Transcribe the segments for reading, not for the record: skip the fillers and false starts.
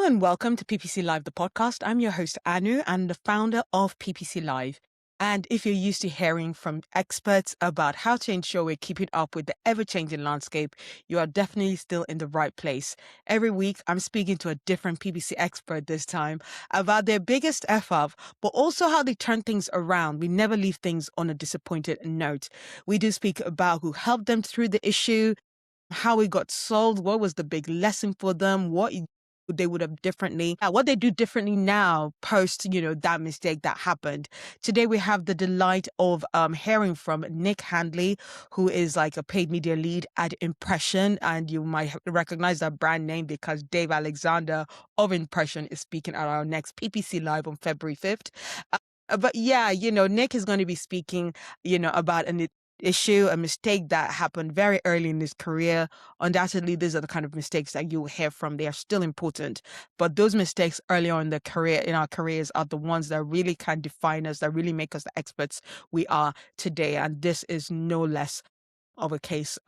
and welcome to PPC Live The Podcast. I'm your host, Anu, and the founder of PPC Live. And if you're used to hearing from experts about how to ensure we're keeping up with the ever-changing landscape, you are definitely still in the right place. Every week, I'm speaking to a different PPC expert this time about their biggest F-up, but also how they turn things around. We never leave things on a disappointed note. We do speak about who helped them through the issue, how it got solved, what was the big lesson for them, what they would have differently, what they do differently now post, that mistake that happened. Today, we have the delight of hearing from Nick Handley, who is like a paid media lead at Impression. And you might recognize that brand name because Dave Alexander of Impression is speaking at our next PPC Live on February 5th. But yeah, Nick is going to be speaking, about an issue, a mistake that happened very early in his career. Undoubtedly, these are the kind of mistakes that you'll hear from. They are still important. But those mistakes early on in our careers are the ones that really can define us, that really make us the experts we are today. And this is no less of a case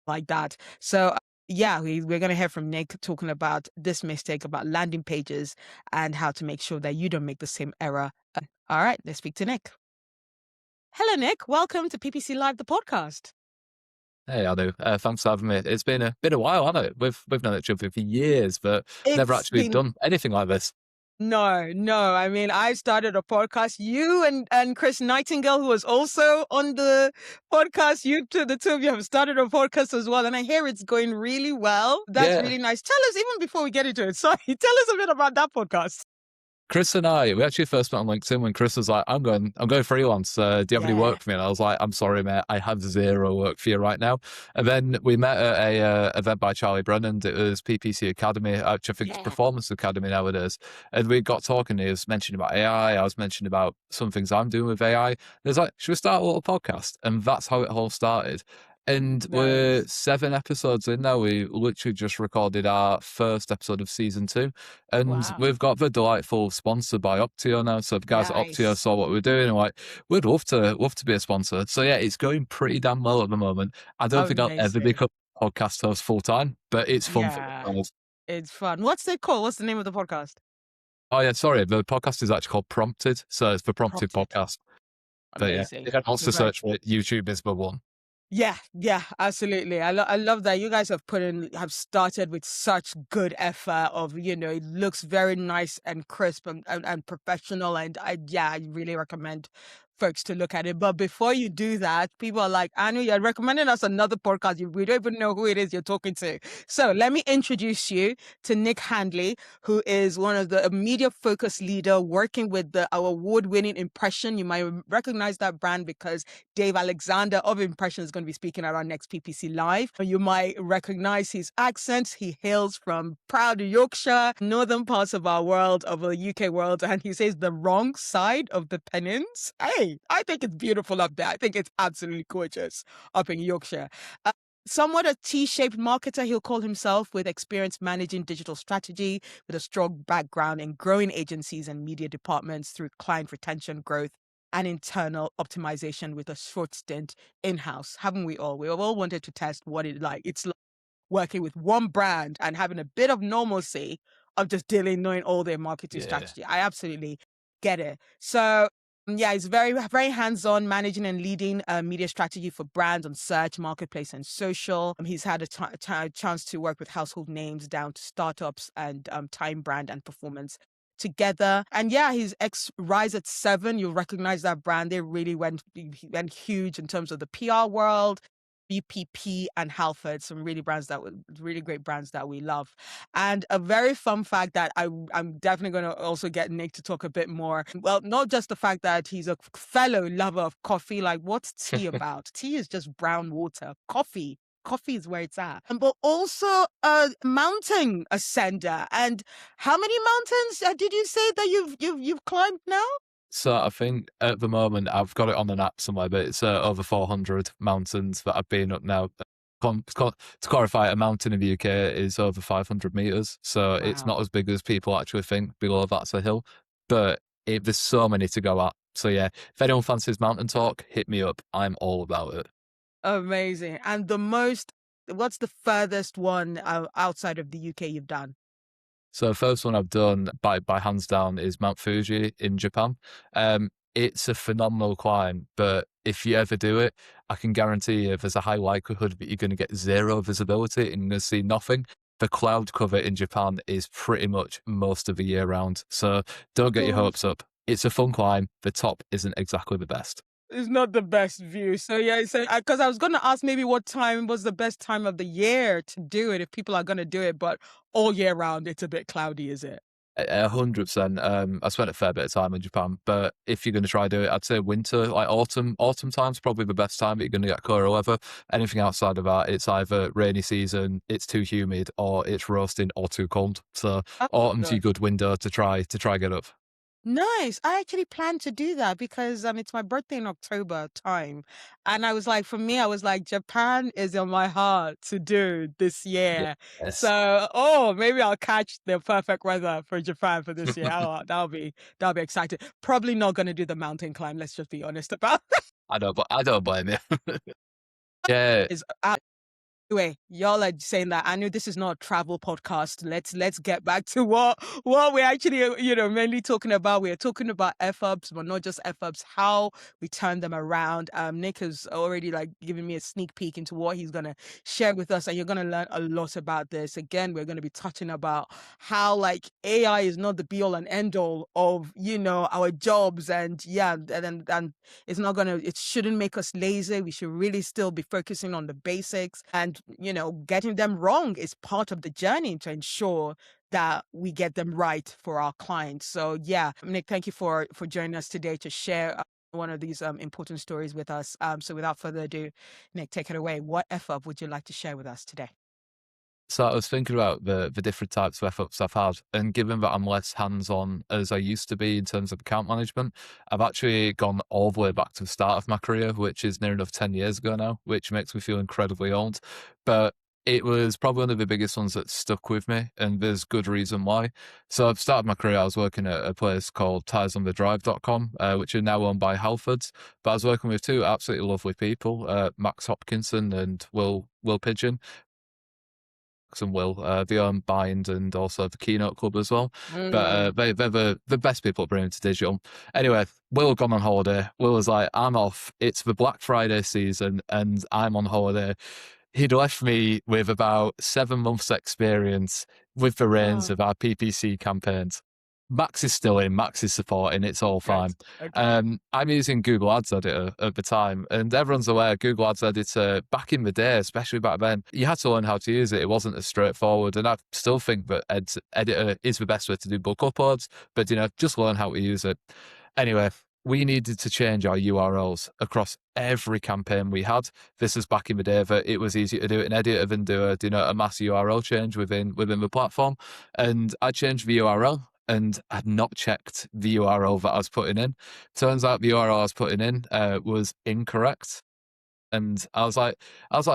like that. So yeah, we're going to hear from Nick talking about this mistake, about landing pages and how to make sure that you don't make the same error. All right, let's speak to Nick. Hello, Nick. Welcome to PPC Live, the podcast. Hey, Anu. Thanks for having me. It's been a while, hasn't it? We've known each other for years, but never actually done anything like this. No. I mean, I started a podcast. You and Chris Nightingale, who was also on the podcast, the two of you have started a podcast as well. And I hear it's going really well. That's really nice. Tell us, even before we get into it, tell us a bit about that podcast. Chris and I, we actually first met on LinkedIn when Chris was like, I'm going freelance. Do you have any work for me? And I was like, I'm sorry, mate. I have zero work for you right now. And then we met at a event by Charlie Brennan. It was PPC Academy, which I think it's Performance Academy nowadays. And we got talking. He was mentioning about AI. I was mentioning about some things I'm doing with AI. And he was like, should we start a little podcast? And that's how it all started. And we're 7 episodes in now. We literally just recorded our first episode of season 2. And we've got the delightful sponsor by Optio now. So the guys at Optio saw what we're doing and like, we'd love to be a sponsor. So yeah, it's going pretty damn well at the moment. I don't think I'll ever become a podcast host full time, but it's fun for me. It's fun. What's it called? What's the name of the podcast? Oh yeah, sorry. The podcast is actually called Prompted. So it's the Prompted Podcast. Amazing. But yeah, also search for it. YouTube is the one. Yeah, absolutely. I love that you guys have started with such good effort of, it looks very nice and crisp and professional. And I really recommend folks to look at it. But before you do that, people are like, Anu, you're recommending us another podcast. We don't even know who it is you're talking to. So let me introduce you to Nick Handley, who is one of the media focus leader working with our award-winning Impression. You might recognize that brand because Dave Alexander of Impression is going to be speaking at our next PPC Live. You might recognize his accent. He hails from proud Yorkshire, northern parts of our world, of the UK world, and he says the wrong side of the Pennines. Hey, I think it's beautiful up there. I think it's absolutely gorgeous up in Yorkshire. Somewhat a T-shaped marketer, he'll call himself, with experience managing digital strategy, with a strong background in growing agencies and media departments through client retention, growth, and internal optimization, with a short stint in-house. Haven't we all? We all wanted to test what it's like working with one brand and having a bit of normalcy of just knowing all their marketing strategy. I absolutely get it. So yeah, he's very, very hands-on managing and leading media strategy for brands on search, marketplace, and social. He's had a chance to work with household names down to startups and time, brand, and performance together. And yeah, his Rise at 7, you'll recognize that brand. They really went huge in terms of the PR world. BPP and Halford, some really great brands that we love. And a very fun fact that I'm definitely going to also get Nick to talk a bit more. Well, not just the fact that he's a fellow lover of coffee. Like, what's tea about? Tea is just brown water. Coffee is where it's at. But also a mountain ascender. And how many mountains did you say that you've climbed now? So I think at the moment I've got it on an app somewhere, but it's over 400 mountains that I've been up now. To clarify, a mountain in the UK is over 500 meters, so it's not as big as people actually think. Below that's a hill, but there's so many to go at. So yeah, if anyone fancies mountain talk, hit me up. I'm all about it. Amazing. And what's the furthest one outside of the UK you've done? So the first one I've done by hands down is Mount Fuji in Japan. It's a phenomenal climb, but if you ever do it, I can guarantee you there's a high likelihood that you're going to get zero visibility and you're going to see nothing. The cloud cover in Japan is pretty much most of the year round. So don't get your God. hopes up. It's a fun climb. The top isn't exactly the best. It's not the best view. So yeah, so because I was gonna ask maybe what time was the best time of the year to do it if people are gonna do it, but all year round it's a bit cloudy, is it? 100%. I spent a fair bit of time in Japan, but if you're going to try do it, I'd say winter, like autumn time's probably the best time. But you're going to get cooler weather. Anything outside of that, it's either rainy season, it's too humid, or it's roasting, or too cold. So Oh autumn's your god. good window to try get up. Nice. I actually plan to do that because it's my birthday in October time. And I was like, for me, I was like, Japan is in my heart to do this year. Yes. So, maybe I'll catch the perfect weather for Japan for this year. Oh, that'll be exciting. Probably not gonna do the mountain climb, let's just be honest about that. I don't blame you. Yeah. Is Anyway, y'all are saying that I knew this is not a travel podcast. Let's get back to what we're actually mainly talking about. We're talking about F-ups, but not just F-ups, how we turn them around. Nick has already like given me a sneak peek into what he's gonna share with us, and you're gonna learn a lot about this. Again, we're gonna be touching about how like AI is not the be all and end all of our jobs, and yeah, and it shouldn't make us lazy. We should really still be focusing on the basics, and getting them wrong is part of the journey to ensure that we get them right for our clients. So yeah, Nick, thank you for joining us today to share one of these important stories with us. So without further ado, Nick, take it away. What F up would you like to share with us today? So I was thinking about the different types of F-ups I've had, and given that I'm less hands-on as I used to be in terms of account management, I've actually gone all the way back to the start of my career, which is near enough 10 years ago now, which makes me feel incredibly old. But it was probably one of the biggest ones that stuck with me, and there's good reason why. So I've started my career, I was working at a place called tiresonthedrive.com, which are now owned by Halfords. But I was working with two absolutely lovely people, Max Hopkinson and Will Pigeon and Will. They own Bind and also the Keynote Club as well. But they're the best people at bringing it to digital. Anyway, Will had gone on holiday. Will was like, I'm off. It's the Black Friday season and I'm on holiday. He'd left me with about 7 months experience with the reins Oh, of our PPC campaigns. Max is still in, Max is supporting, it's all great. fine. Okay. I'm using Google Ads Editor at the time, and everyone's aware Google Ads Editor back in the day, especially back then, you had to learn how to use it. It wasn't as straightforward, and I still think that Editor is the best way to do bulk uploads, but just learn how to use it. Anyway, we needed to change our URLs across every campaign we had. This is back in the day that it was easier to do it in Editor than do a mass URL change within the platform. And I changed the URL and I'd not checked the URL that I was putting in. Turns out the URL I was putting in was incorrect. And I was like,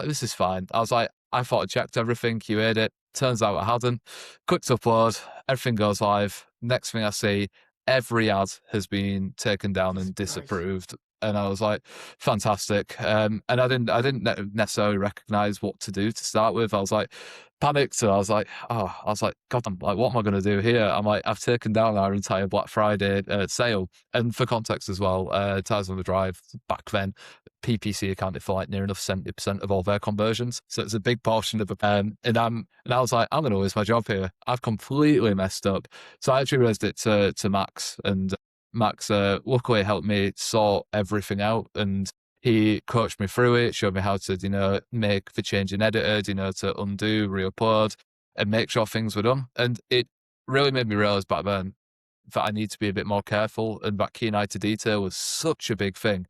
this is fine. I was like, I thought I checked everything, QA'd it. Turns out I hadn't. Clicked upload, everything goes live. Next thing I see, every ad has been taken down and Christ. disapproved. And I was like, fantastic. And I didn't necessarily recognize what to do to start with. I was like, panicked. So I was like, God, I'm like, what am I going to do here? I'm like, I've taken down our entire Black Friday sale. And for context as well, Tires on the Drive back then, PPC accounted for like near enough 70% of all their conversions. So it's a big portion of and I was like, I'm going to lose my job here. I've completely messed up. So I actually raised it to Max, and Max luckily helped me sort everything out, and he coached me through it, showed me how to, make the change in Editor, to undo, re-upload, and make sure things were done. And it really made me realize back then that I need to be a bit more careful, and that keen eye to detail was such a big thing.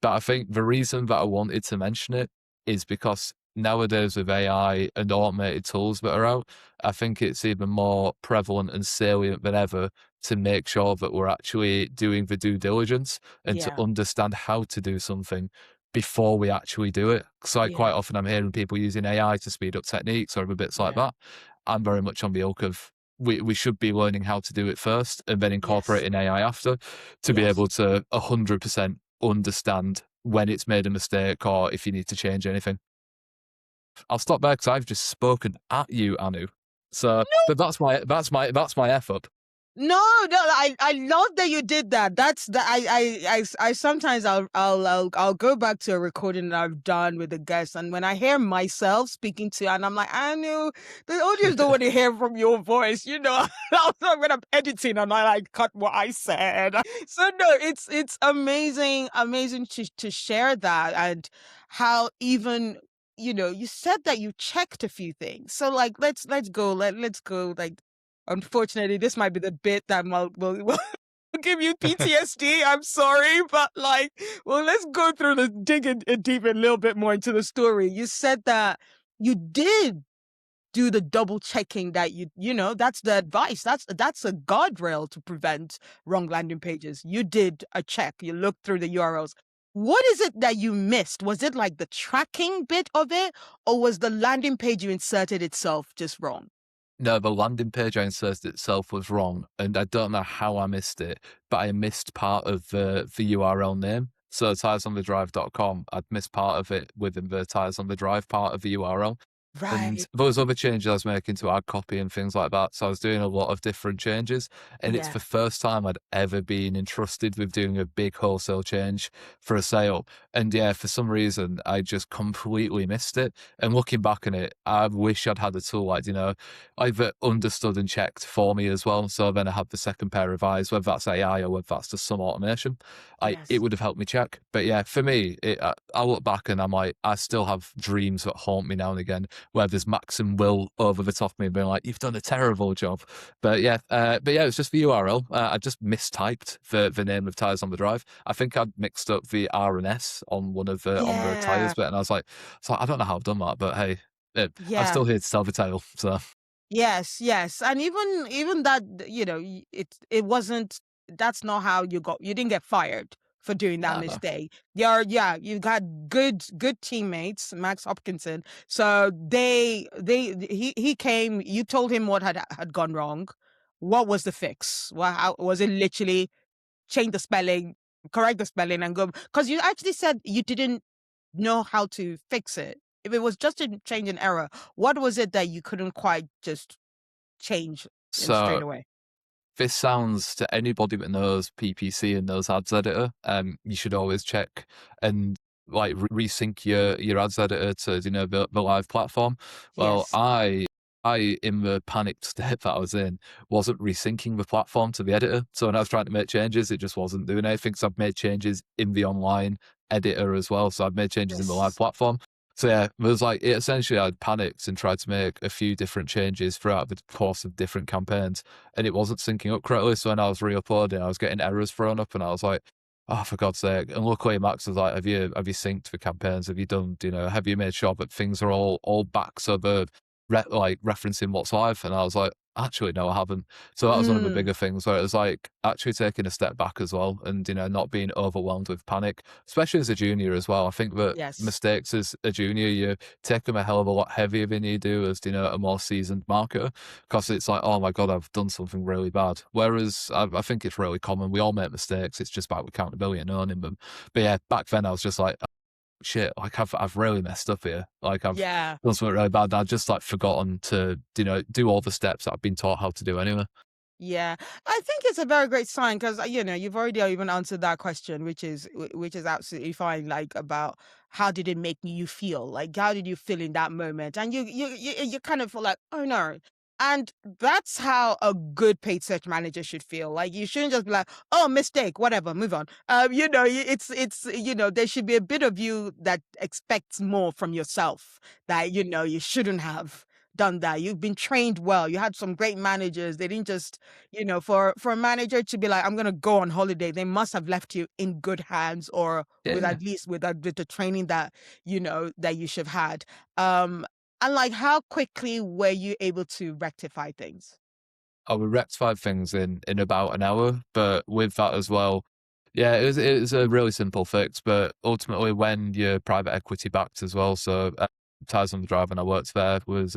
But I think the reason that I wanted to mention it is because nowadays with AI and automated tools that are out, I think it's even more prevalent and salient than ever to make sure that we're actually doing the due diligence and to Yeah. understand how to do something before we actually do it. So like Yeah. quite often I'm hearing people using AI to speed up techniques or other bits like Yeah. that. I'm very much on the ilk of we should be learning how to do it first and then Yes. incorporating AI after to be Yes. able to 100% understand when it's made a mistake or if you need to change anything. I'll stop there because I've just spoken at you, Anu. So, but that's my F up. No, I love that you did that. That's the I sometimes I'll go back to a recording that I've done with a guest, and when I hear myself speaking to, and I'm like, I knew the audience don't want to hear from your voice, you know. Also, when I'm editing, and I like cut what I said. So no, it's amazing to share that, and how even, you know, you said that you checked a few things. So like let's go let's go like. Unfortunately, this might be the bit that will give you PTSD. I'm sorry, but like, well, let's go through the dig it deep a little bit more into the story. You said that you did do the double checking, that you know, that's the advice. That's a guardrail to prevent wrong landing pages. You did a check. You looked through the URLs. What is it that you missed? Was it like the tracking bit of it, or was the landing page you inserted itself just wrong? No, the landing page I inserted itself was wrong, and I don't know how I missed it, but I missed part of the URL name. So tiresonthedrive.com, I'd missed part of it within the Tires on the Drive part of the URL. And Right. there was other changes I was making to ad copy and things like that. So I was doing a lot of different changes. And it's Yeah. the first time I'd ever been entrusted with doing a big wholesale change for a sale. And yeah, for some reason, I just completely missed it. And looking back on it, I wish I'd had a tool like, you know, either understood and checked for me as well. So then I had the second pair of eyes, whether that's AI or whether that's just some automation. It Yes. would have helped me check. But yeah, for me, I look back and I'm like, I still have dreams that haunt me now and again, where there's Max and Will over the top of me being like, you've done a terrible job. But yeah, it's just the URL. I just mistyped the name of Tires on the Drive. I think I'd mixed up the R and S on one of the on the Yeah. tires bit, and I was like, I don't know how I've done that, but hey, I'm Yeah. still here to tell the tale. So Yes, yes. And even that, you know, it wasn't, that's not how you didn't get fired for doing that no, no. mistake. Yeah, you got good teammates, Max Hopkinson. So he came, you told him what had gone wrong. What was the fix? Well, how was it? Literally change the spelling, correct the spelling, and go, because you actually said you didn't know how to fix it. If it was just a change in error, what was it that you couldn't quite just change in straight So away? this sounds to anybody that knows PPC and knows ads editor. You should always check and like resync your ads editor to the live platform. Well, Yes. I in the panicked state that I was in wasn't resyncing the platform to the editor. So when I was trying to make changes, it just wasn't doing anything. So I've made changes in the online editor as well. So I've made changes in the live Yes. platform. So yeah, it was like essentially I'd panicked and tried to make a few different changes throughout the course of different campaigns, and it wasn't syncing up correctly. So when I was re-uploading, I was getting errors thrown up, and I was like, "Oh, for God's sake!" And luckily, Max was like, "Have you synced the campaigns? Have you done? Have you made sure that things are all back so they're like referencing what's live?" And I was like, "Actually, no, I haven't." So that was one of the Mm, bigger things where it was like actually taking a step back as well, and not being overwhelmed with panic, especially as a junior as well. I think that yes. mistakes as a junior, you take them a hell of a lot heavier than you do as a more seasoned marketer, because it's like, oh my god, I've done something really bad. Whereas I think it's really common. We all make mistakes. It's just about accountability and owning them. But yeah, back then I was just like, shit, like I've really messed up here. Like I've Yeah. done something really bad. And I've just like forgotten to do all the steps that I've been taught how to do anyway. Yeah, I think it's a very great sign because, you know, you've already even answered that question, which is absolutely fine. Like, about how did it make you feel? Like, how did you feel in that moment? And you kind of feel like, oh no. And that's how a good paid search manager should feel. Like, you shouldn't just be like, oh, mistake, whatever, move on. You know, it's you know, there should be a bit of you that expects more from yourself, that, you know, you shouldn't have done that. You've been trained well. You had some great managers. They didn't just, you know, for a manager to be like, I'm gonna go on holiday, they must have left you in good hands, or with Yeah. at least with the training that, you know, that you should have had. Um, and like, how quickly were you able to rectify things? I would rectify things in about an hour, but with that as well, yeah, it was a really simple fix. But ultimately, when you're private equity backed as well, so Tires on the Drive when I worked there was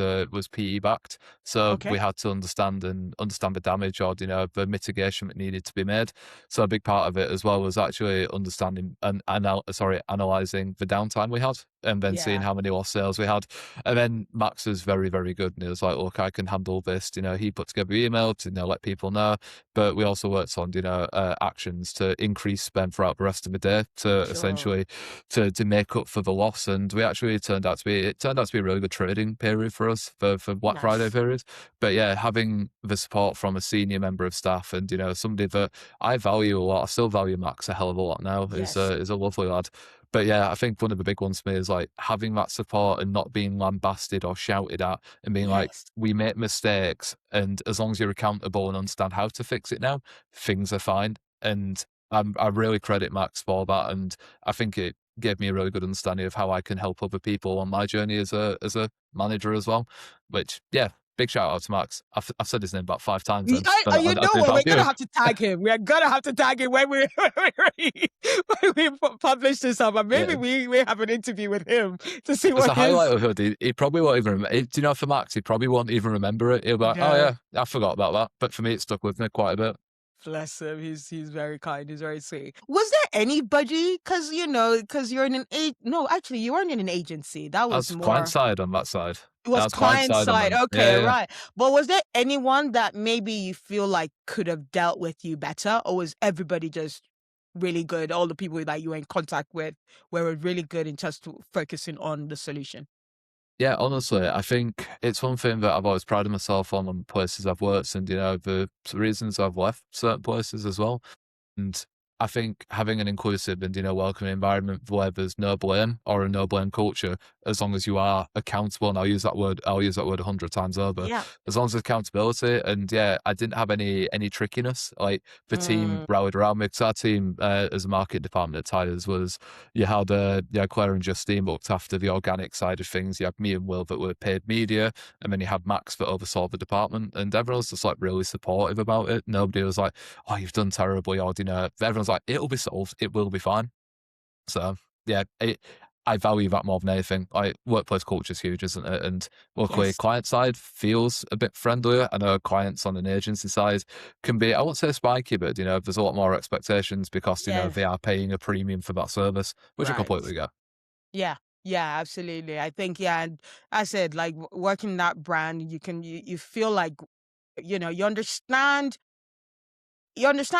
PE backed, so we Okay. had to understand the damage or the mitigation that needed to be made. So a big part of it as well was actually understanding and analyzing the downtime we had, and then seeing Yeah. how many lost sales we had. And then Max was very, very good, and he was like, "Look, I can handle this." He put together email to let people know, but we also worked on actions to increase spend throughout the rest of the day to Sure. essentially to make up for the loss. And we actually turned out to be a really good trading period for us for Black Friday Nice. period. But yeah, having the support from a senior member of staff and somebody that I value a lot, I still value Max a hell of a lot now, Yes. is a lovely lad. But yeah, I think one of the big ones for me is like having that support and not being lambasted or shouted at and being like, Yes. we make mistakes, and as long as you're accountable and understand how to fix it now, things are fine. And I really credit Max for that, and I think it gave me a really good understanding of how I can help other people on my journey as a manager as well. Which, yeah, big shout out to Max. I've said his name about 5 times then, but You I know do what? We're value gonna him. have to tag him. We're gonna have to tag him when we when we publish this up. And maybe Yeah. we have an interview with him to see As what a his. highlight of hood, he probably won't even remember. Do you know, for Max, he probably won't even remember it. He'll be like, "Oh No, yeah, I forgot about that." But for me, it stuck with me quite a bit. bless him. He's very kind. He's very sweet. Was there anybody? Because you're in an no, actually, you weren't in an agency. That was As client more. side on that side. It was As client client side on side. them. Okay, Yeah, yeah. right. But was there anyone that maybe you feel like could have dealt with you better, or was everybody just really good? All the people that you were in contact with were really good in just focusing on the solution. Yeah, honestly, I think it's one thing that I've always prided myself on places I've worked, and the reasons I've left certain places as well. And I think having an inclusive and welcoming environment where there's no blame or a no blame culture, as long as you are accountable, and I'll use that word 100 times over, Yeah. as long as there's accountability. And yeah, I didn't have any trickiness. Like, the team Mm, rallied around me, because our team, as a market department at Tires, was Claire and Justine looked after the organic side of things. You had me and Will that were paid media, and then you had Max that oversaw the department, and everyone was just like really supportive about it. Nobody was like, "Oh, you've done terribly," or everyone's like, "It'll be solved. It will be fine." So yeah, I value that more than anything. Like, workplace culture is huge, isn't it? And luckily, yes. client side feels a bit friendlier. I know clients on an agency side can be, I won't say spiky, but there's a lot more expectations because they Yes. are paying a premium for that service, which I Right. completely get. Yeah. Yeah, absolutely. I think, yeah, and I said, like, working that brand, you feel like, you understand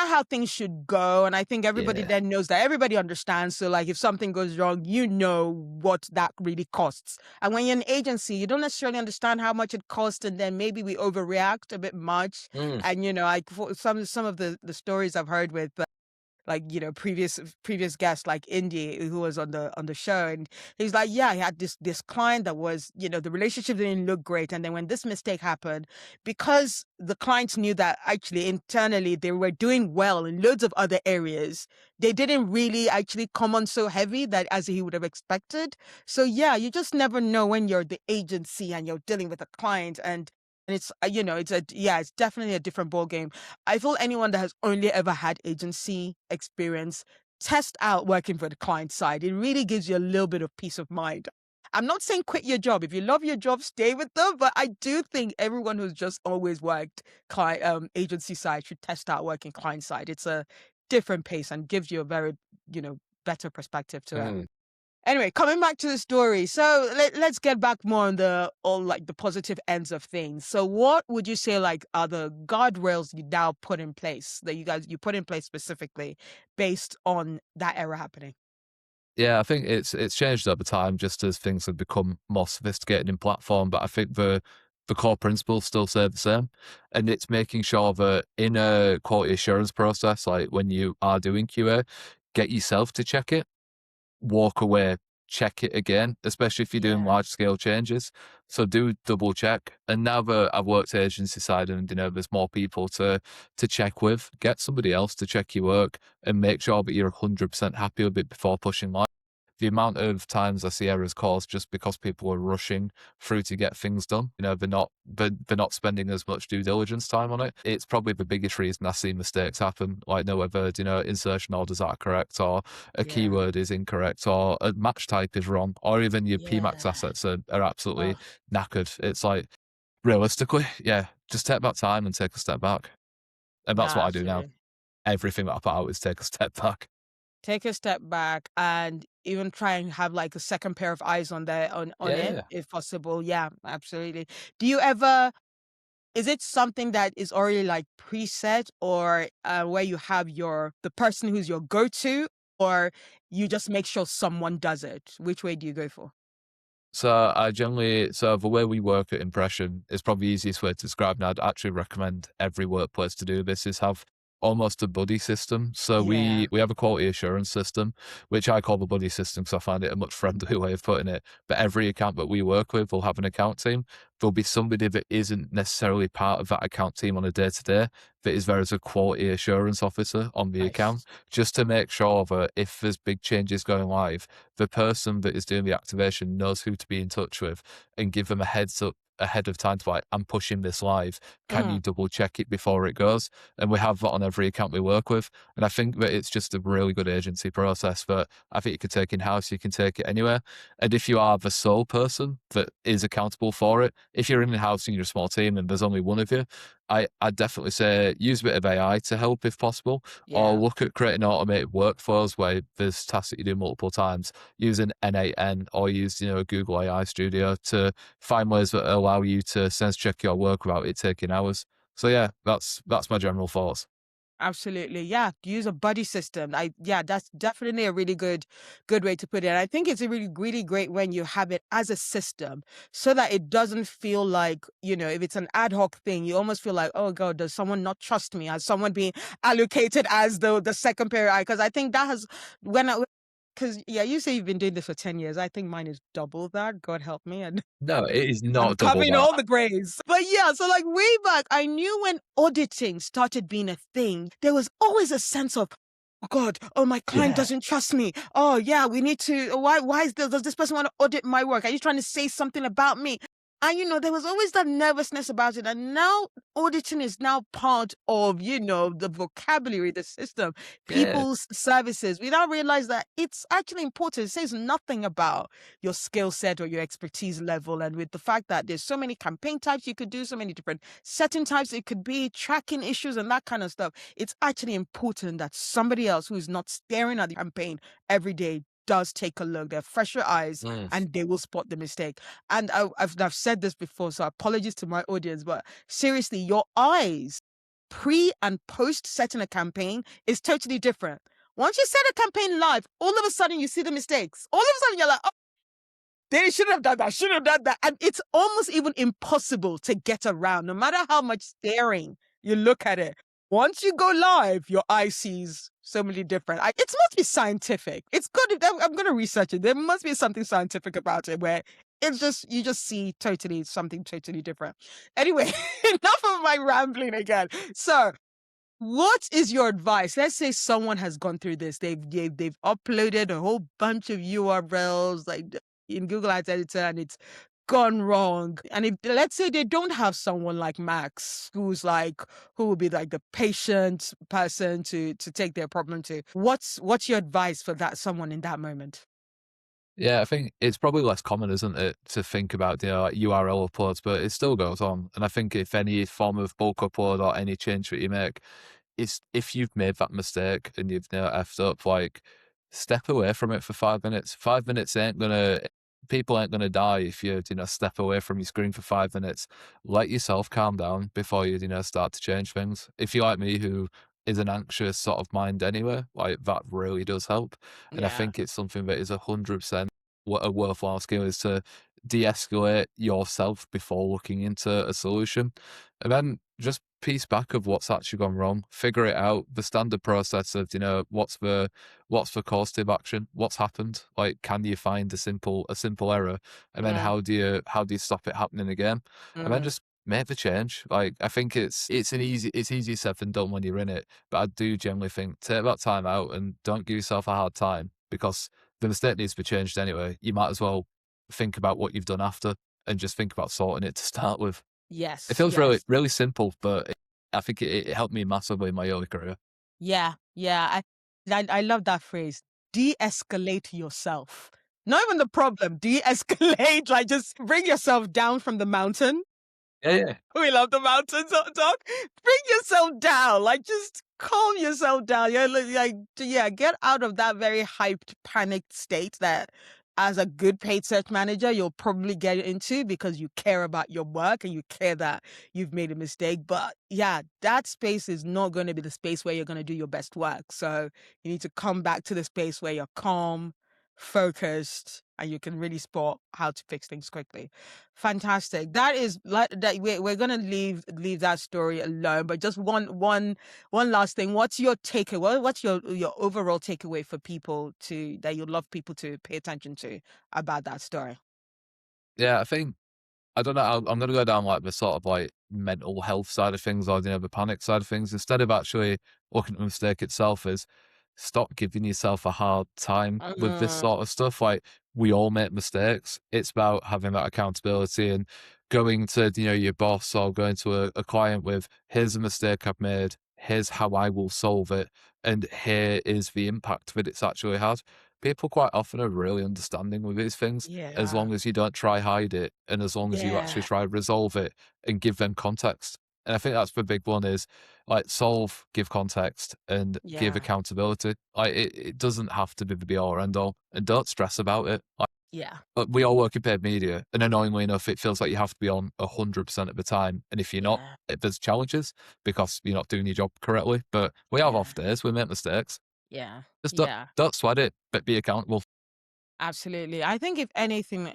how things should go, and I think everybody Yeah. then knows that everybody understands. So, like, if something goes wrong, you know what that really costs. And when you're an agency, you don't necessarily understand how much it costs, and then maybe we overreact a bit much. Mm. And like, for some of the stories I've heard with, like, previous guests, like Indy, who was on the show, and he's like, yeah, he had this client that was, the relationship didn't look great, and then when this mistake happened, because the clients knew that actually internally they were doing well in loads of other areas, they didn't really actually come on so heavy that as he would have expected. So yeah, you just never know when you're the agency and you're dealing with a client, and it's, it's definitely a different ball game. I feel anyone that has only ever had agency experience, test out working for the client side. It really gives you a little bit of peace of mind. I'm not saying quit your job. If you love your job, stay with them. But I do think everyone who's just always worked agency side should test out working client side. It's a different pace and gives you a very, better perspective to it. Mm. Anyway, coming back to the story. So let's get back more on the positive ends of things. So what would you say, like, are the guardrails you now put in place, that you put in place specifically based on that era happening? Yeah, I think it's changed over time just as things have become more sophisticated in platform, but I think the core principles still stay the same. And it's making sure that in a quality assurance process, like when you are doing QA, get yourself to check it, walk away, check it again, especially if you're doing Yeah. large scale changes. So do double check. And now that I've worked agency side and there's more people to check with, get somebody else to check your work and make sure that you're 100% happy with it before pushing live. the amount of times I see errors caused just because people are rushing through to get things done. You know, they're not spending as much due diligence time on it. It's probably the biggest reason I see mistakes happen. Like, know whether, you know, insertion orders are correct, or a Yeah. keyword is incorrect, or a match type is wrong, or even your PMAX Yeah. assets are absolutely Oh, knackered. It's like, realistically, yeah, just take that time and take a step back. And no, that's what I do now. absolutely. Everything that I put out is take a step back. Take a step back and even try and have like a second pair of eyes on there on it Yeah. if possible. Yeah, absolutely. Do you ever is it something that is already like preset, or where you have the person who's your go-to, or you just make sure someone does it? Which way do you go for? So the way we work at Impression is probably the easiest way to describe, and I'd actually recommend every workplace to do this, is have almost a buddy system. So Yeah. we have a quality assurance system, which I call the buddy system because I find it a much friendlier way of putting it. But every account that we work with will have an account team. There'll be somebody that isn't necessarily part of that account team on a day to day, that is there as a quality assurance officer on the account, Nice. just to make sure that if there's big changes going live, the person that is doing the activation knows who to be in touch with, and give them a heads up ahead of time to, like, I'm pushing this live. Can you Mm, double check it before it goes? And we have that on every account we work with. And I think that it's just a really good agency process that I think you can take in house, you can take it anywhere. And if you are the sole person that is accountable for it, if you're in house and you're a small team and there's only one of you, I'd definitely say use a bit of AI to help if possible, or yeah. look at creating automated workflows where there's tasks that you do multiple times, using N8N, or use, you know, a Google AI Studio to find ways that allow you to sense check your work without it taking hours. So yeah, that's my general thoughts. Absolutely. Yeah. Use a buddy system. Yeah, that's definitely a really good way to put it. And I think it's a really great when you have it as a system so that it doesn't feel like, if it's an ad hoc thing, you almost feel like, oh God, does someone not trust me? Has someone being allocated as the second pair eye? Because I think that has when I because yeah, you say you've been doing this for 10 years. I think mine is double that. God help me. And No, it is I'm not double covering that. all the graves. But yeah, so like way back, I knew when auditing started being a thing, there was always a sense of, oh God, oh, my client Yeah. doesn't trust me. Oh yeah, we need to, why does this person want to audit my work? Are you trying to say something about me? And there was always that nervousness about it. And now auditing is now part of, the vocabulary, the system, Yeah. people's services. We now realize that it's actually important. It says nothing about your skill set or your expertise level. And with the fact that there's so many campaign types you could do, so many different setting types, it could be tracking issues and that kind of stuff. It's actually important that somebody else who is not staring at the campaign every day does take a look. They're fresher eyes Mm. and they will spot the mistake. And I've said this before, so apologies to my audience, but seriously, your eyes pre and post setting a campaign is totally different. Once you set a campaign live, all of a sudden you see the mistakes. All of a sudden you're like, oh, they should have done that, should have done that. And it's almost even impossible to get around, no matter how much staring you look at it. Once you go live, your eye sees so many different. It must be scientific. It's good. I'm going to research it. There must be something scientific about it where it's just, you just see something totally different. Anyway, enough of my rambling again. So, what is your advice? Let's say someone has gone through this. They've uploaded a whole bunch of URLs like in Google Ads Editor, and it's gone wrong. And if let's say they don't have someone like Max, who will be like the patient person to take their problem to. What's your advice for that someone in that moment? Yeah, I think it's probably less common, isn't it, to think about, you know, like URL uploads, but it still goes on. And I think if any form of bulk upload or any change that you make, it's if you've made that mistake and you've, you know, effed up, like, step away from it for 5 minutes. 5 minutes ain't gonna people ain't gonna die if you know, step away from your screen for 5 minutes. Let yourself calm down before you know, start to change things. If you're like me, who is an anxious sort of mind anyway, like, that really does help. And I Yeah. think it's something that is 100% what a worthwhile skill is, to de-escalate yourself before looking into a solution, and then just piece back of what's actually gone wrong, figure it out, the standard process of, you know, what's the causative action, what's happened, like, can you find a simple error, and then Mm, how do you stop it happening again, and then mm. just make the change. Like, I think it's easier said than done when you're in it, but I do generally think take that time out and don't give yourself a hard time, because the mistake needs to be changed anyway. You might as well think about what you've done after and just think about sorting it to start with. It Yes, feels really, yes. really simple, but I think it helped me massively in my early career. Yeah, yeah. I love that phrase. De-escalate yourself. Not even the problem. De-escalate. Like just bring yourself down from the mountain. Yeah, yeah. We love the mountains, dog. Bring yourself down. Like just calm yourself down. Yeah, yeah, get out of that very hyped, panicked state that as a good paid search manager, you'll probably get into because you care about your work and you care that you've made a mistake. But yeah, that space is not going to be the space where you're going to do your best work. So you need to come back to the space where you're calm, focused, and you can really spot how to fix things quickly. Fantastic. That is that we're gonna leave that story alone. But just one last thing. What's your takeaway? What's your overall takeaway for people to that you'd love people to pay attention to about that story? Yeah, I think I don't know. I'm gonna go down like the sort of like mental health side of things, or the panic side of things, instead of actually looking at the mistake itself. Is stop giving yourself a hard time with this Mm, sort of stuff. Like we all make mistakes. It's about having that accountability and going to your boss or going to a client with, here's a mistake I've made. Here's how I will solve it, and here is the impact that it's actually had. People quite often are really understanding with these things, as yeah. long as you don't try hide it and as long as you actually Yeah. try resolve it and give them context. And I think that's the big one is like solve, give context and give Yeah. accountability. Like it doesn't have to be the be all or end all, and don't stress about it. Like, Yeah. but we all work in paid media, and annoyingly enough, it feels like you have to be on 100% of the time. And if you're not, Yeah. there's challenges because you're not doing your job correctly. But we have Yeah. off days, we make mistakes. Yeah. Just Yeah. don't sweat it, but be accountable. Absolutely. I think if anything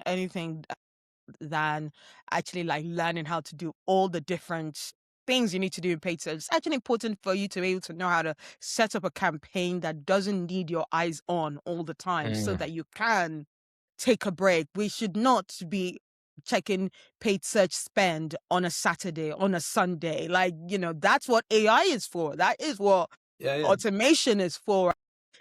than actually like learning how to do all the different things you need to do in paid sales. It's actually important for you to be able to know how to set up a campaign that doesn't need your eyes on all the time so Mm. that you can take a break. We should not be checking paid search spend on a Saturday, on a Sunday. Like, that's what AI is for. That is what Yeah, yeah. automation is for.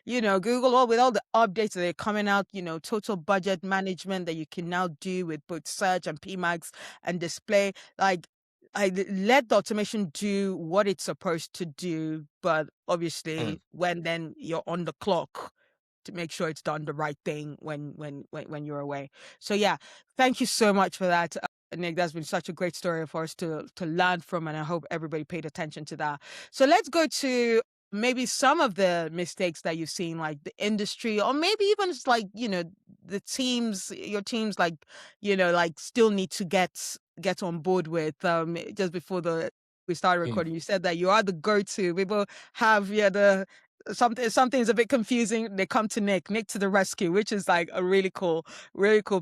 Google, all with all the updates that are coming out, total budget management that you can now do with both search and PMAX and display. Like, I let the automation do what it's supposed to do, but Mm. obviously, when then you're on the clock to make sure it's done the right thing when you're away. So yeah, thank you so much for that. Nick, that's been such a great story for us to learn from, and I hope everybody paid attention to that. So let's go to maybe some of the mistakes that you've seen, like the industry, or maybe even just like the teams, your teams, like like still need to get on board with. Just before we started Mm. recording, you said that you are the go-to. People have the something's a bit confusing. They come to Nick to the rescue, which is like a really cool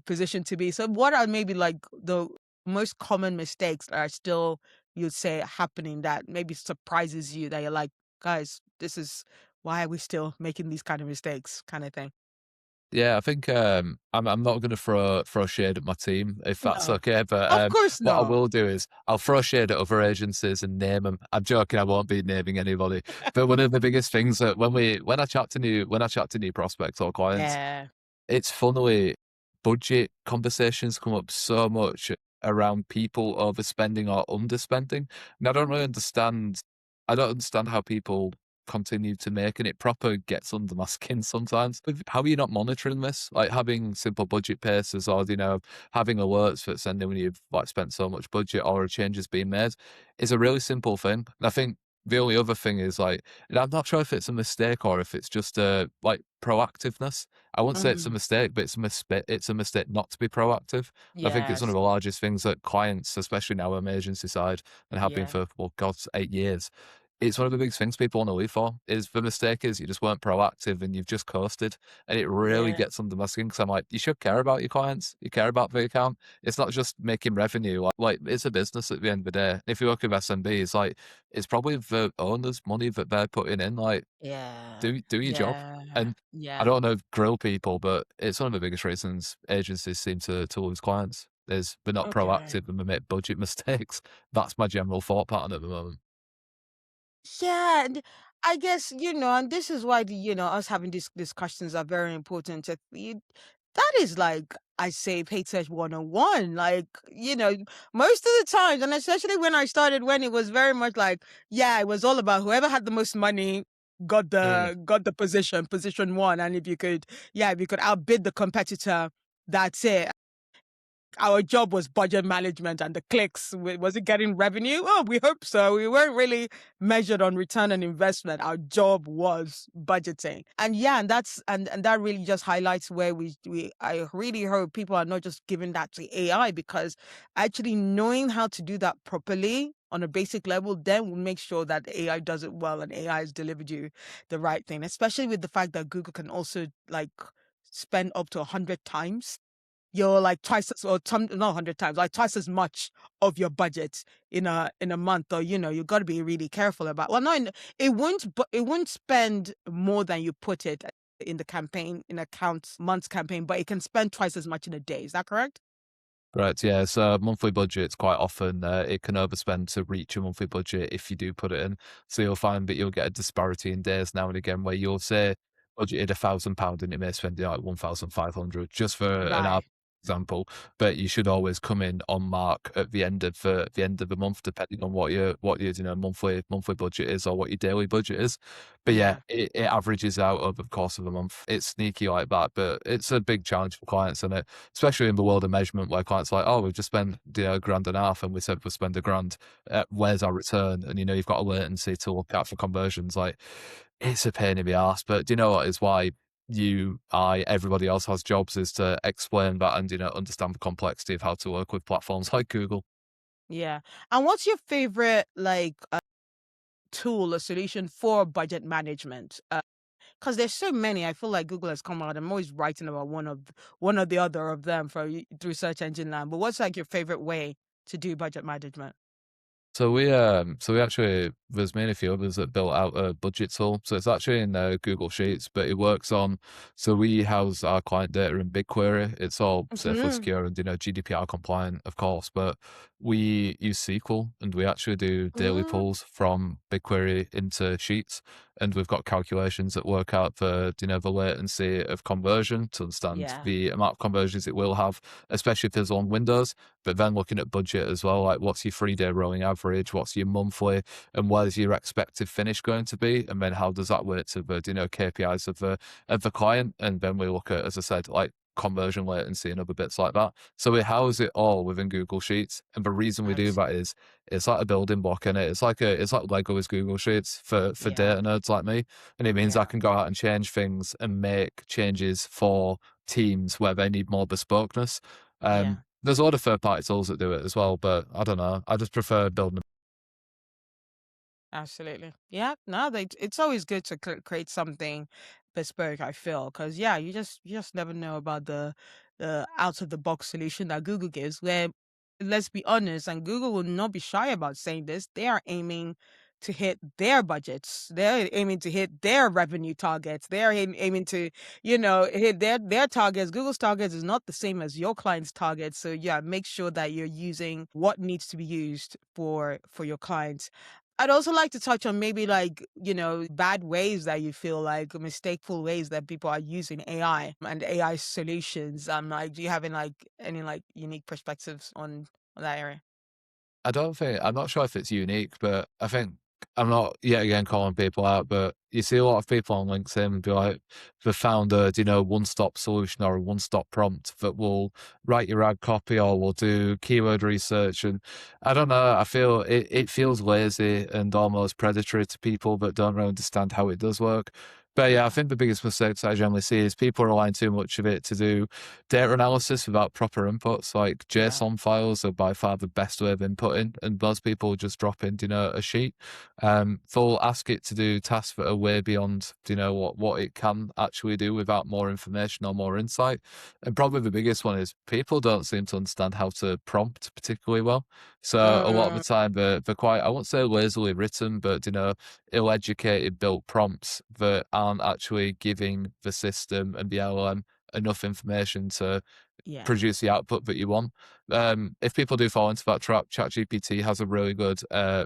position to be. So, what are maybe like the most common mistakes that are still you'd say happening that maybe surprises you that you're like, guys, this is why are we still making these kind of mistakes, kind of thing. Yeah, I think I'm not going to throw shade at my team if that's No, okay. But of course what I not. will do is I'll throw shade at other agencies and name them. I'm joking. I won't be naming anybody. But one of the biggest things that when I chat to new prospects or clients, Yeah. it's funnily budget conversations come up so much around people overspending or underspending. And I don't understand how people continue to make, and it proper gets under my skin sometimes. How are you not monitoring this? Like having simple budget paces or, having alerts that send in when you've like spent so much budget or a change has been made is a really simple thing. And I think the only other thing is like, and I'm not sure if it's a mistake or if it's just like proactiveness. I won't say it's a Mm, mistake, but it's a mistake not to be proactive. I think it's one of yes. the largest things that clients, especially now on the agency side, and have been Yeah. for, well, God's 8 years. It's one of the biggest things people want to leave for is the mistake is you just weren't proactive and you've just coasted. And it really Yeah. gets under my skin because I'm like, you should care about your clients. You care about the account. It's not just making revenue. Like it's a business at the end of the day. If you work with SMB, it's probably the owner's money that they're putting in. Like, Yeah. do your job. Yeah. And I Yeah. don't know grill people, but it's one of the biggest reasons agencies seem to lose clients is they're not Okay. proactive and they make budget mistakes. That's my general thought pattern at the moment. Yeah. I guess, and this is why us having these discussions are very important. That is like I say pay test 101. Like, most of the times, and especially when I started, when it was very much like, yeah, it was all about whoever had the most money got the position one. And if you could outbid the competitor, that's it. Our job was budget management and the clicks. Was it getting revenue? Oh, we hope so. We weren't really measured on return on investment. Our job was budgeting. And yeah, and that really just highlights where I really hope people are not just giving that to AI, because actually knowing how to do that properly on a basic level, then will make sure that the AI does it well and AI has delivered you the right thing, especially with the fact that Google can also like spend up to 100 times you're like twice as, or not 100 times, like twice as much of your budget in a month. Or you got to be really careful about. Well, no, it won't spend more than you put it in the campaign, in account month's campaign, but it can spend twice as much in a day. Is that correct? Right, yeah. So monthly budgets, quite often it can overspend to reach a monthly budget if you do put it in. So you'll find that you'll get a disparity in days now and again where you'll say budgeted £1,000 and it may spend like 1,500 just for an Right. example. But you should always come in on mark at the end of the month, depending on what your monthly budget is or what your daily budget is. But yeah, Yeah. it averages out over the course of a month. It's sneaky like that, but it's a big challenge for clients, and it especially in the world of measurement where clients are like, oh, we've just spent a grand and a half and we said we'll spend a grand. Where's our return? And you've got a latency to look at for conversions. Like, it's a pain in the ass, but do you know what is why everybody else has jobs is to explain that and understand the complexity of how to work with platforms like Google. Yeah. And what's your favorite like tool or solution for budget management? Because there's so many. I feel like Google has come out. I'm always writing about one or the other of them through search engine land. But what's like your favorite way to do budget management? So we actually, there's mainly a few others that built out a budget tool. So it's actually in Google Sheets, but it works on. So we house our client data in BigQuery. It's all safely Hmm. secure and GDPR compliant, of course. But we use SQL and we actually do daily Mm, pulls from BigQuery into Sheets, and we've got calculations that work out the latency of conversion to understand yeah. the amount of conversions it will have, especially if there's long windows. But then looking at budget as well, like what's your 3-day rolling average, what's your monthly, and where's your expected finish going to be, and then how does that work to the KPIs of the client, and then we look at, as I said, like conversion latency and other bits like that. So we house it all within Google Sheets, and the reason we do Nice. that is it's like a building block in it. It's like Lego is Google Sheets for Yeah. data nerds like me, and it means I Yeah. can go out and change things and make changes for teams where they need more bespokeness. Yeah. There's a lot of third-party tools that do it as well, but I don't know. I just prefer building. Absolutely. Yeah. No, it's always good to create something bespoke, I feel, because yeah, you just never know about the out of the box solution that Google gives. Where, let's be honest, and Google will not be shy about saying this. They are aiming to hit their budgets. They're aiming to hit their revenue targets. They're aiming to, hit their targets. Google's targets is not the same as your client's targets. So yeah, make sure that you're using what needs to be used for your clients. I'd also like to touch on maybe like, bad ways that you feel like mistakeful ways that people are using AI and AI solutions. Like, do you have any like unique perspectives on that area? I'm not sure if it's unique, but I think I'm not yet again calling people out, but you see a lot of people on LinkedIn be like, they found a, one-stop solution or a one-stop prompt that will write your ad copy or will do keyword research. And I don't know, I feel it feels lazy and almost predatory to people that don't really understand how it does work. But yeah, I Yeah. think the biggest mistakes I generally see is people relying too much of it to do data analysis without proper inputs. Like Yeah. JSON files are by far the best way of inputting, and most people just drop in, a sheet. They'll ask it to do tasks that are way beyond, what it can actually do without more information or more insight. And probably the biggest one is people don't seem to understand how to prompt particularly well. So a lot of the Mm, time they're quite, I won't say lazily written, but ill-educated built prompts that aren't actually giving the system and the LLM enough information to Yeah. produce the output that you want. If people do fall into that trap, ChatGPT has a really good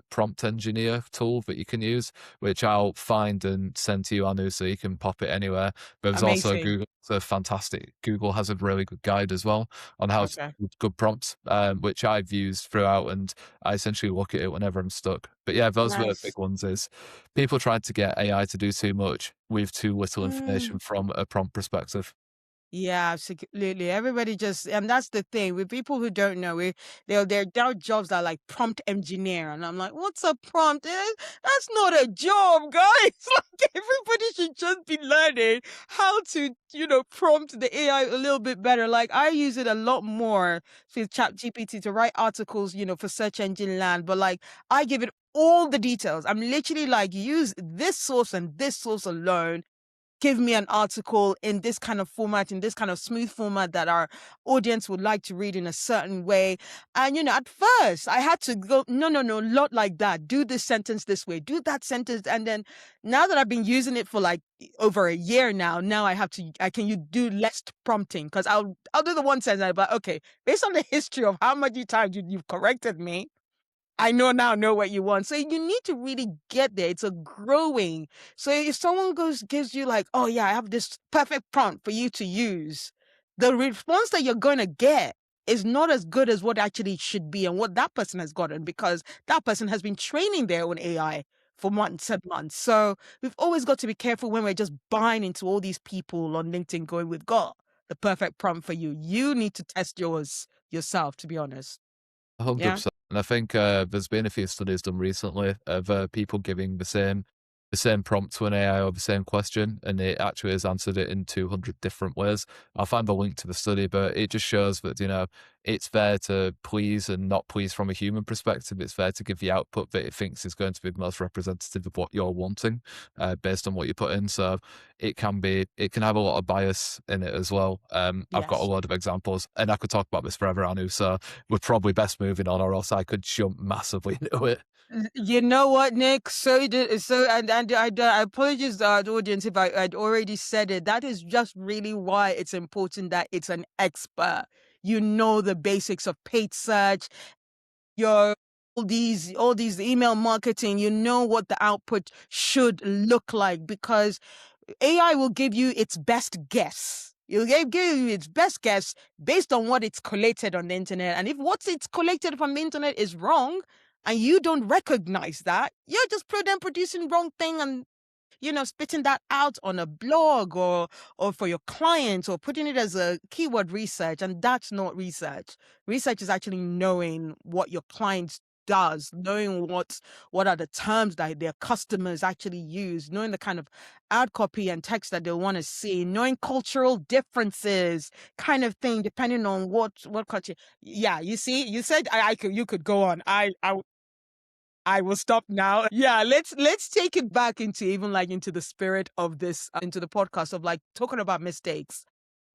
prompt engineer tool that you can use, which I'll find and send to you, Anu, so you can pop it anywhere. But there's also Amazing. Google, so fantastic. Google has a really good guide as well on how to Okay. use good prompts, which I've used throughout, and I essentially look at it whenever I'm stuck. But yeah, those were the big Nice. ones. Is people trying to get AI to do too much with too little Mm. information from a prompt perspective. Yeah, absolutely. Everybody just, and that's the thing with people who don't know, their jobs are like prompt engineer, and I'm like, what's a prompt? That's not a job, guys. Like everybody should just be learning how to, prompt the AI a little bit better. Like I use it a lot more with Chat GPT to write articles, for search engine land, but like I give it all the details. I'm literally like, use this source and this source alone, give me an article in this kind of format, in this kind of smooth format that our audience would like to read in a certain way. And, at first I had to go, no, no, no, not like that. Do this sentence this way, do that sentence. And then now that I've been using it for like over a year now I can you do less prompting because I'll do the one sentence, but okay, based on the history of how many times you've corrected me, I know what you want. So you need to really get there. It's a growing. So if someone gives you like, oh yeah, I have this perfect prompt for you to use, the response that you're going to get is not as good as what actually should be and what that person has gotten because that person has been training their own AI for months and months. So we've always got to be careful when we're just buying into all these people on LinkedIn going, we've got the perfect prompt for you. You need to test yours yourself, to be honest. Yeah. 100%. And I think there's been a few studies done recently of people giving the same prompt to an AI or the same question, and it actually has answered it in 200 different ways. I'll find the link to the study, but it just shows that it's there to please and not please from a human perspective. It's there to give the output that it thinks is going to be the most representative of what you're wanting, based on what you put in. So it can have a lot of bias in it as well. I've got a Yes. load of examples, and I could talk about this forever, Anu. So we're probably best moving on, or else I could jump massively into it. You know what, Nick? I apologize to our audience if I'd already said it. That is just really why it's important that it's an expert. You know the basics of paid search, your all these email marketing. You know what the output should look like because AI will give you its best guess. It'll give you its best guess based on what it's collated on the internet. And if what it's collated from the internet is wrong and you don't recognize that, you're just producing wrong thing and spitting that out on a blog or for your clients or putting it as a keyword research. And that's not research. Research is actually knowing what your clients does, knowing what are the terms that their customers actually use, knowing the kind of ad copy and text that they want to see, knowing cultural differences kind of thing, depending on what country. Yeah, you see, you said you could go on. I will stop now. Yeah, let's take it back into even like into the spirit of this, into the podcast of like talking about mistakes.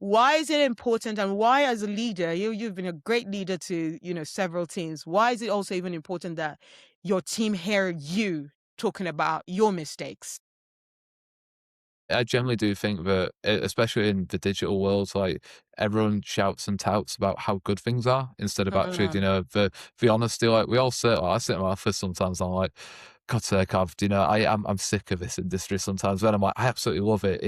Why is it important, and why as a leader, you've been a great leader to several teams. Why is it also even important that your team hear you talking about your mistakes? I generally do think that, especially in the digital world, like everyone shouts and touts about how good things are instead of actually, Mm, the honesty. Like we all sit, like, I sit in my office sometimes. And I'm like, God's sake, I'm sick of this industry sometimes. Then I'm like, I absolutely love it.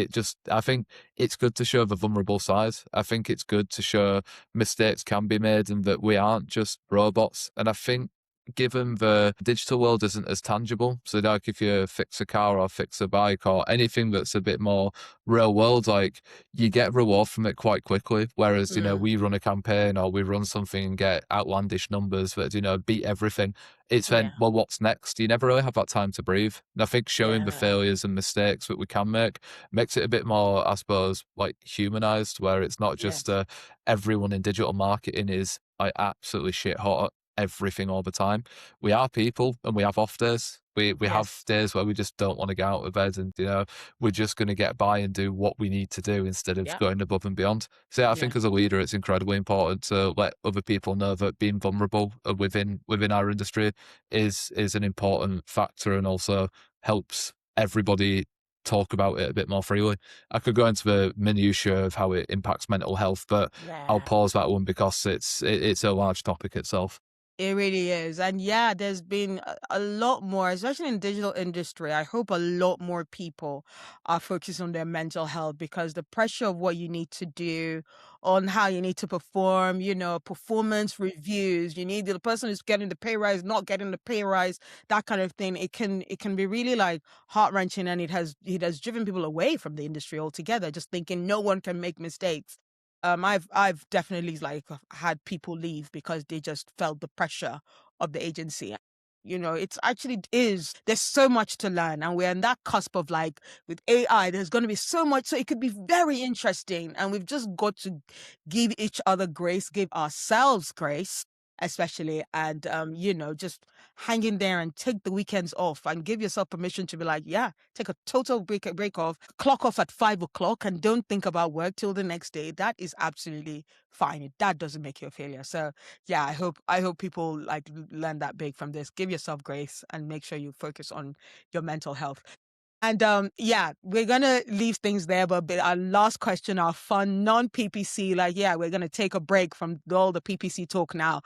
I think it's good to show the vulnerable side. I think it's good to show mistakes can be made and that we aren't just robots. And I think, given the digital world isn't as tangible, so like if you fix a car or fix a bike or anything that's a bit more real world, like you get reward from it quite quickly. Whereas, mm, we run a campaign or we run something and get outlandish numbers that, beat everything. It's then, yeah, well, what's next? You never really have that time to breathe. And I think showing the yeah, failures and mistakes that we can make makes it a bit more, I suppose, like humanized, where it's not just yes, everyone in digital marketing is like absolutely shit hot everything all the time. We are people and we have off days. We have yes, days where we just don't want to get out of bed and we're just going to get by and do what we need to do instead of yeah, going above and beyond. So yeah, I yeah, think as a leader it's incredibly important to let other people know that being vulnerable within our industry is an important factor and also helps everybody talk about it a bit more freely. I could go into the minutiae of how it impacts mental health, but I'll Yeah. pause that one because it's a large topic itself. It really is. And yeah, there's been a lot more, especially in digital industry. I hope a lot more people are focused on their mental health because the pressure of what you need to do, on how you need to perform, performance reviews, you need the person who's getting the pay rise, not getting the pay rise, that kind of thing. It can be really like heart-wrenching, and it has driven people away from the industry altogether, just thinking no one can make mistakes. I've definitely like had people leave because they just felt the pressure of the agency. It's actually is there's so much to learn, and we're in that cusp of like with AI. There's going to be so much, so it could be very interesting, and we've just got to give each other grace, give ourselves grace, especially, and just hang in there and take the weekends off and give yourself permission to be like, yeah, take a total break off, clock off at 5 o'clock, and don't think about work till the next day. That is absolutely fine. That doesn't make you a failure. So yeah, I hope people like learn that big from this. Give yourself grace and make sure you focus on your mental health. And yeah, we're gonna leave things there, but our last question, our fun non-PPC, like, yeah, we're gonna take a break from all the PPC talk now.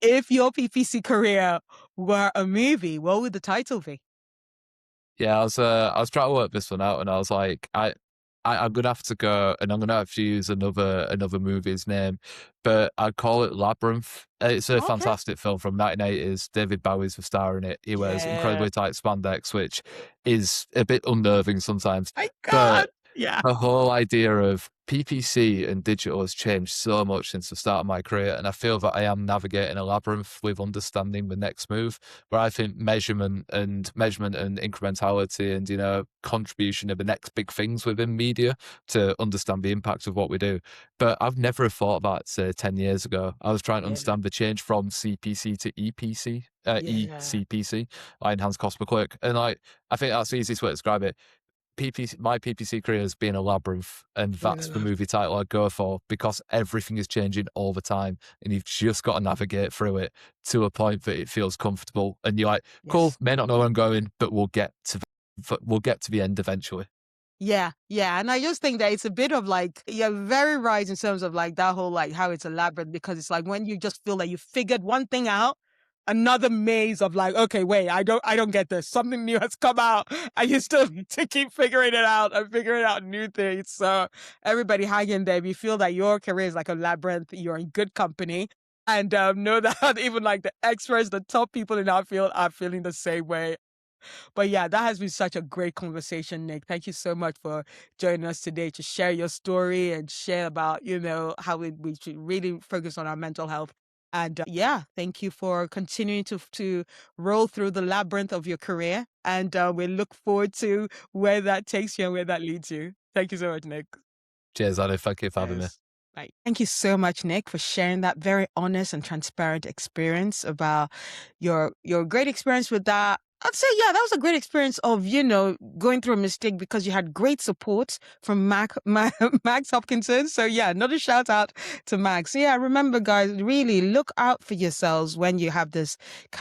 If your PPC career were a movie, what would the title be? Yeah, I was trying to work this one out, and I was like, I'm gonna have to go, and I'm gonna have to use another movie's name, but I'd call it Labyrinth. It's a Okay. fantastic film from 1980s. David Bowie's the star in it. He wears Yeah. incredibly tight spandex, which is a bit unnerving sometimes. My God. But Yeah. the whole idea of PPC and digital has changed so much since the start of my career, and I feel that I am navigating a labyrinth with understanding the next move. Where I think measurement and incrementality and contribution are the next big things within media to understand the impact of what we do. But I've never thought about, say, 10 years ago. I was trying to Yeah. understand the change from CPC to EPC, Yeah. ECPC, like enhanced cost per click, and like I think that's the easiest way to describe it. My PPC career has been a labyrinth, and that's the movie title I go for because everything is changing all the time, and you've just got to navigate through it to a point that it feels comfortable, and you're like, cool, Yes. may not know where I'm going, but we'll get to the end eventually. Yeah, yeah. And I just think that it's a bit of like, you're very right in terms of like that whole like how it's a labyrinth, because it's like when you just feel like you figured one thing out, another maze of like, okay, wait, I don't get this. Something new has come out, and you still need to keep figuring it out and figuring out new things. So everybody hang in there. If you feel that your career is like a labyrinth, you're in good company. And know that even like the experts, the top people in our field are feeling the same way. But yeah, that has been such a great conversation, Nick. Thank you so much for joining us today to share your story and share about, how we should really focus on our mental health. And yeah, thank you for continuing to roll through the labyrinth of your career. And we look forward to where that takes you and where that leads you. Thank you so much, Nick. Cheers, Annie. Thank you for having me. Yes. Right. Thank you so much, Nick, for sharing that very honest and transparent experience about your great experience with that. I'd say, yeah, that was a great experience of, going through a mistake because you had great support from Max Hopkinson. So yeah, another shout out to Max. So, yeah, remember guys, really look out for yourselves when you have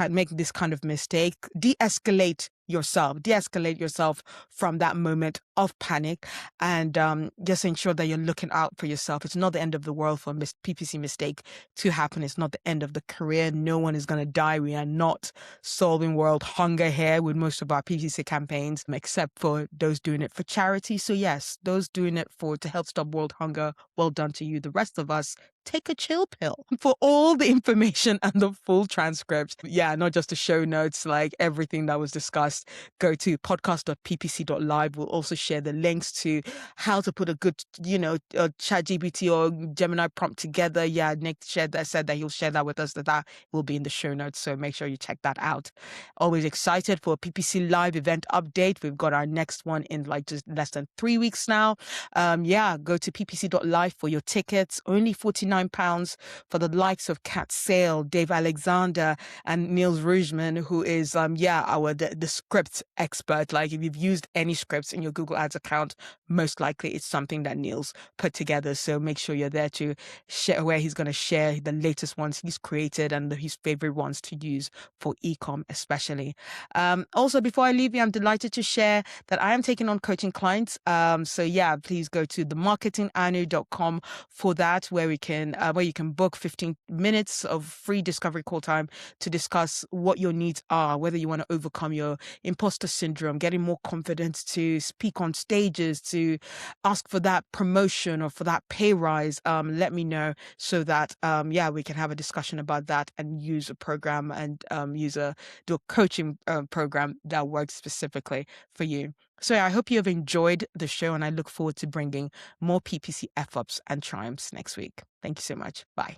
make this kind of mistake. De-escalate yourself from that moment of panic, and just ensure that you're looking out for yourself. It's not the end of the world for a PPC mistake to happen. It's not the end of the career. No one is going to die. We are not solving world hunger here with most of our PPC campaigns, except for those doing it for charity. So yes, those doing it to help stop world hunger, well done to you. The rest of us, take a chill pill. For all the information and the full transcript, yeah, not just the show notes, like everything that was discussed, go to podcast.ppc.live. We'll also share the links to how to put a good, ChatGPT or Gemini prompt together. Yeah, Nick said that he'll share that with us, that will be in the show notes. So make sure you check that out. Always excited for a PPC Live event update. We've got our next one in like just less than 3 weeks now. Yeah, go to ppc.live for your tickets. Only 49 £99 for the likes of Kat Sale, Dave Alexander, and Niels Rujman, who is the script expert. Like if you've used any scripts in your Google Ads account, most likely it's something that Niels put together. So make sure you're there to share, where he's going to share the latest ones he's created and his favorite ones to use for ecom especially. Also, before I leave you, I'm delighted to share that I am taking on coaching clients. Please go to themarketinganu.com for that, where you can book 15 minutes of free discovery call time to discuss what your needs are, whether you want to overcome your imposter syndrome, getting more confidence to speak on stages, to ask for that promotion or for that pay rise. Let me know so that we can have a discussion about that and use a program and do a coaching program that works specifically for you. So I hope you have enjoyed the show, and I look forward to bringing more PPC F-ups and triumphs next week. Thank you so much. Bye.